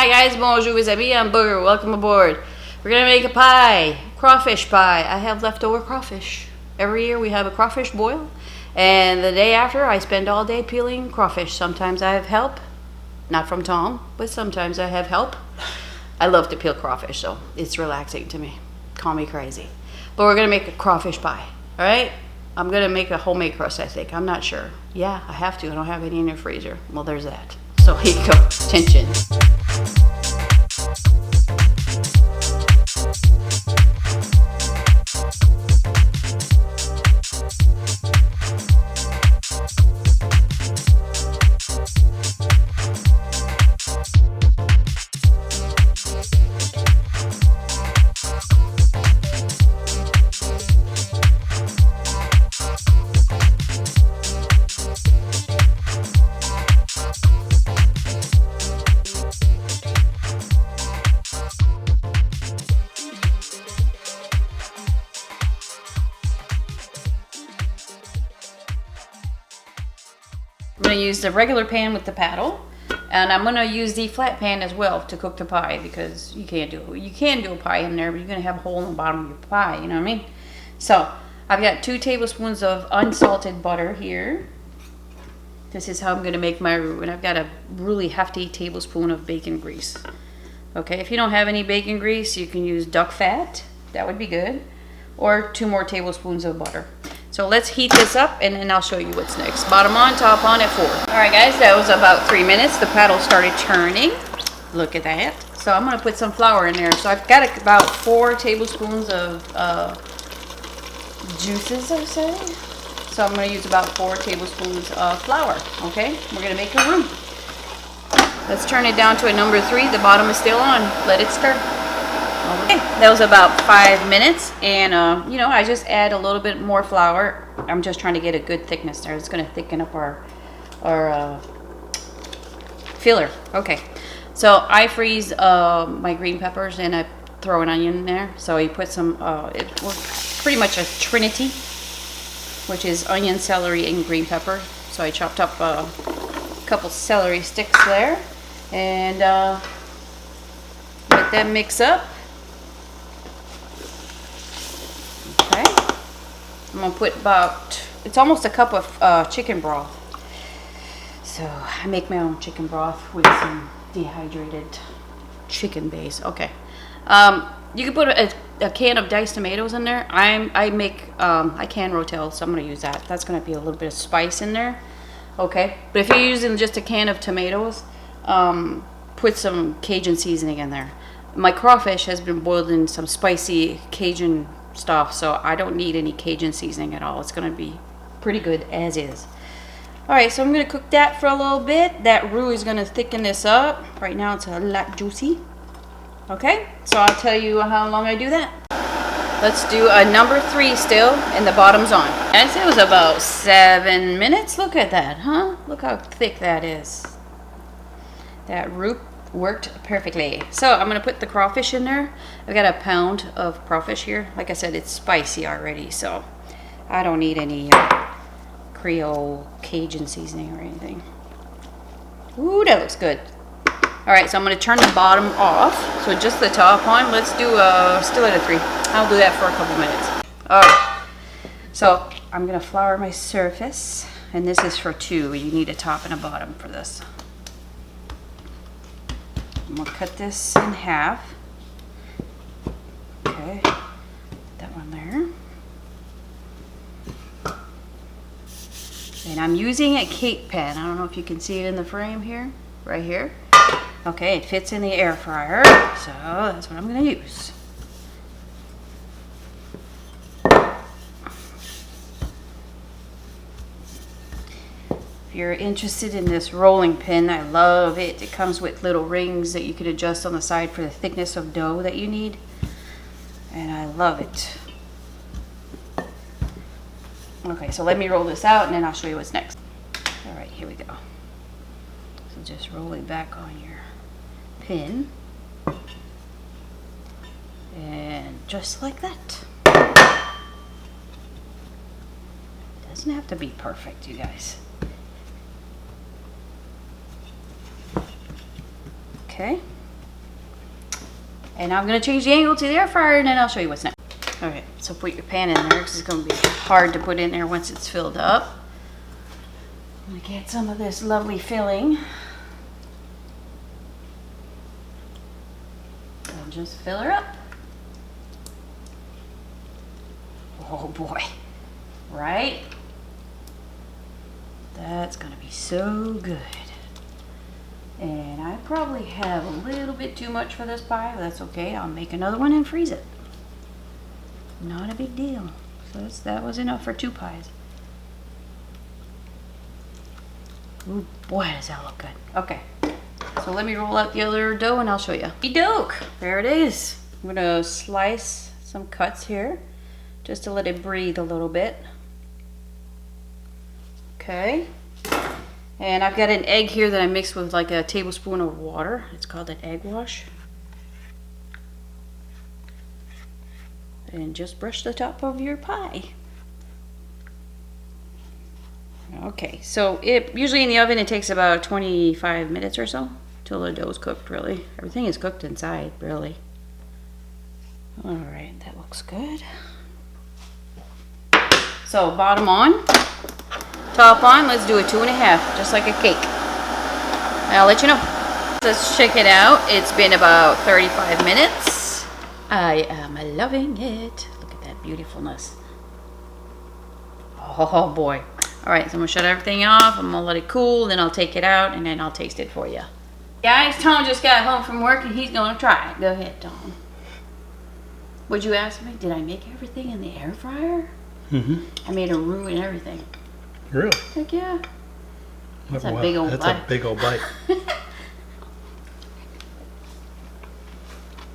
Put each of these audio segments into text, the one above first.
Hi guys, bonjour mes amis, I'm Booger, welcome aboard. We're gonna make a pie, crawfish pie. I have leftover crawfish. Every year we have a crawfish boil, and the day after I spend all day peeling crawfish. Sometimes I have help, not from Tom, but sometimes I have help. I love to peel crawfish, so it's relaxing to me. Call me crazy. But we're gonna make a crawfish pie, all right? I'm gonna make a homemade crust, I think. I'm not sure. Yeah, I have to. I don't have any in the freezer. Well, there's that. So here you go. Tension. I'm going to use the regular pan with the paddle, and I'm going to use the flat pan as well to cook the pie, because you can do a pie in there, but you're going to have a hole in the bottom of your pie, you know what I mean? So I've got 2 tablespoons of unsalted butter here. This is how I'm going to make my roux, and I've got a really hefty tablespoon of bacon grease. Okay, if you don't have any bacon grease, you can use duck fat. That would be good, or 2 more tablespoons of butter. So let's heat this up, and then I'll show you what's next. Bottom on, top on at 4. All right, guys, that was about 3 minutes. The paddle started turning. Look at that. So I'm going to put some flour in there. So I've got about 4 tablespoons of juices, I say. So I'm going to use about 4 tablespoons of flour. Okay, we're going to make a roux. Let's turn it down to a number 3. The bottom is still on. Let it stir. Okay, that was about 5 minutes, and you know, I just add a little bit more flour. I'm just trying to get a good thickness there. It's going to thicken up our filler. Okay, so I freeze my green peppers, and I throw an onion in there. So you put some, it's pretty much a trinity, which is onion, celery, and green pepper. So I chopped up a couple celery sticks there, and let that mix up. I'm going to put about, it's almost a cup of chicken broth. So I make my own chicken broth with some dehydrated chicken base. Okay. You can put a can of diced tomatoes in there. I can rotel, so I'm going to use that. That's going to be a little bit of spice in there. Okay. But if you're using just a can of tomatoes, put some Cajun seasoning in there. My crawfish has been boiled in some spicy Cajun stuff, so I don't need any Cajun seasoning at all. It's going to be pretty good as is. Alright, so I'm going to cook that for a little bit. That roux is going to thicken this up. Right now it's a lot juicy. Okay, so I'll tell you how long I do that. Let's do a number 3 still, and the bottom's on. And it was about 7 minutes. Look at that, huh? Look how thick that is. That roux worked perfectly. So I'm going to put the crawfish in there. I've got a pound of crawfish here. Like I said, it's spicy already, so I don't need any Creole Cajun seasoning or anything. Ooh, that looks good. Alright, so I'm going to turn the bottom off. So just the top on. Let's do still at a 3. I'll do that for a couple minutes. Alright, so I'm going to flour my surface, and this is for 2. You need a top and a bottom for this. I'm going to cut this in half. Okay, that one there. And I'm using a cake pan. I don't know if you can see it in the frame here, right here. Okay, it fits in the air fryer, so that's what I'm going to use. If you're interested in this rolling pin, I love it. It comes with little rings that you can adjust on the side for the thickness of dough that you need. And I love it. Okay, so let me roll this out, and then I'll show you what's next. All right, here we go. So just roll it back on your pin. And just like that. Doesn't have to be perfect, you guys. Okay, And I'm gonna change the angle to the air fryer and then I'll show you what's next. All right, so put your pan in there because it's gonna be hard to put in there once it's filled up. I'm gonna get some of this lovely filling. And just fill her up. Oh boy, right? That's gonna be so good. And I probably have a little bit too much for this pie, but that's okay. I'll make another one and freeze it. Not a big deal. So that was enough for 2 pies. Ooh, boy, does that look good. Okay, so let me roll out the other dough and I'll show you. Doke, there it is. I'm gonna slice some cuts here just to let it breathe a little bit. Okay. And I've got an egg here that I mixed with like a tablespoon of water. It's called an egg wash. And just brush the top of your pie. Okay, so usually in the oven it takes about 25 minutes or so till the dough's cooked, really. Everything is cooked inside, really. All right, that looks good. So bottom on. Top on, let's do a 2.5, just like a cake. I'll let you know. Let's check it out. It's been about 35 minutes. I am loving it. Look at that beautifulness. Oh boy. All right, so I'm gonna shut everything off. I'm gonna let it cool, then I'll take it out and then I'll taste it for you. Guys, Tom just got home from work and he's gonna try it. Go ahead, Tom. Would you ask me? Did I make everything in the air fryer? Mm-hmm. I made a roux and everything. Really? Heck yeah. That's a big old bite. That's a big old bite.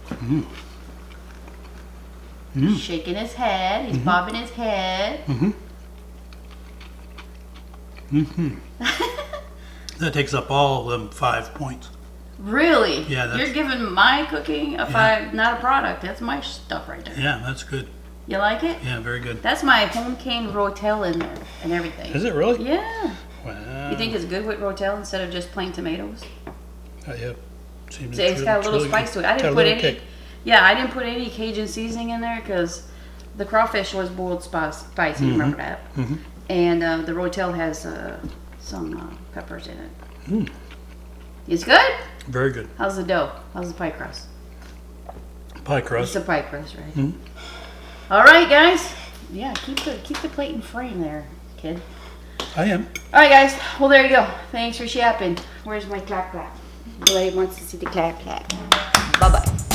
Mm. Mm. Shaking his head. He's bobbing his head. Mm-hmm. Mm-hmm. That takes up all of them 5 points. Really? Yeah. You're giving my cooking a 5, not a product. That's my stuff right there. Yeah, that's good. You like it? Yeah, very good. That's my home canned rotel in there and everything. Is it really? Yeah. Wow. You think it's good with rotel instead of just plain tomatoes? Yeah. Seems See, it's got a little really spice good. to it. I didn't put any. Yeah, I didn't put any Cajun seasoning in there because the crawfish was boiled spicy. Mm-hmm. Remember that? Mm-hmm. And the rotel has some peppers in it. Mm. It's good. Very good. How's the dough? How's the pie crust? Pie crust. It's a pie crust, right? Mm-hmm. All right, guys. Yeah, keep the plate in frame there, kid. I am. All right, guys. Well, there you go. Thanks for shopping. Where's my clap clap? Blade wants to see the clap clap. Bye bye.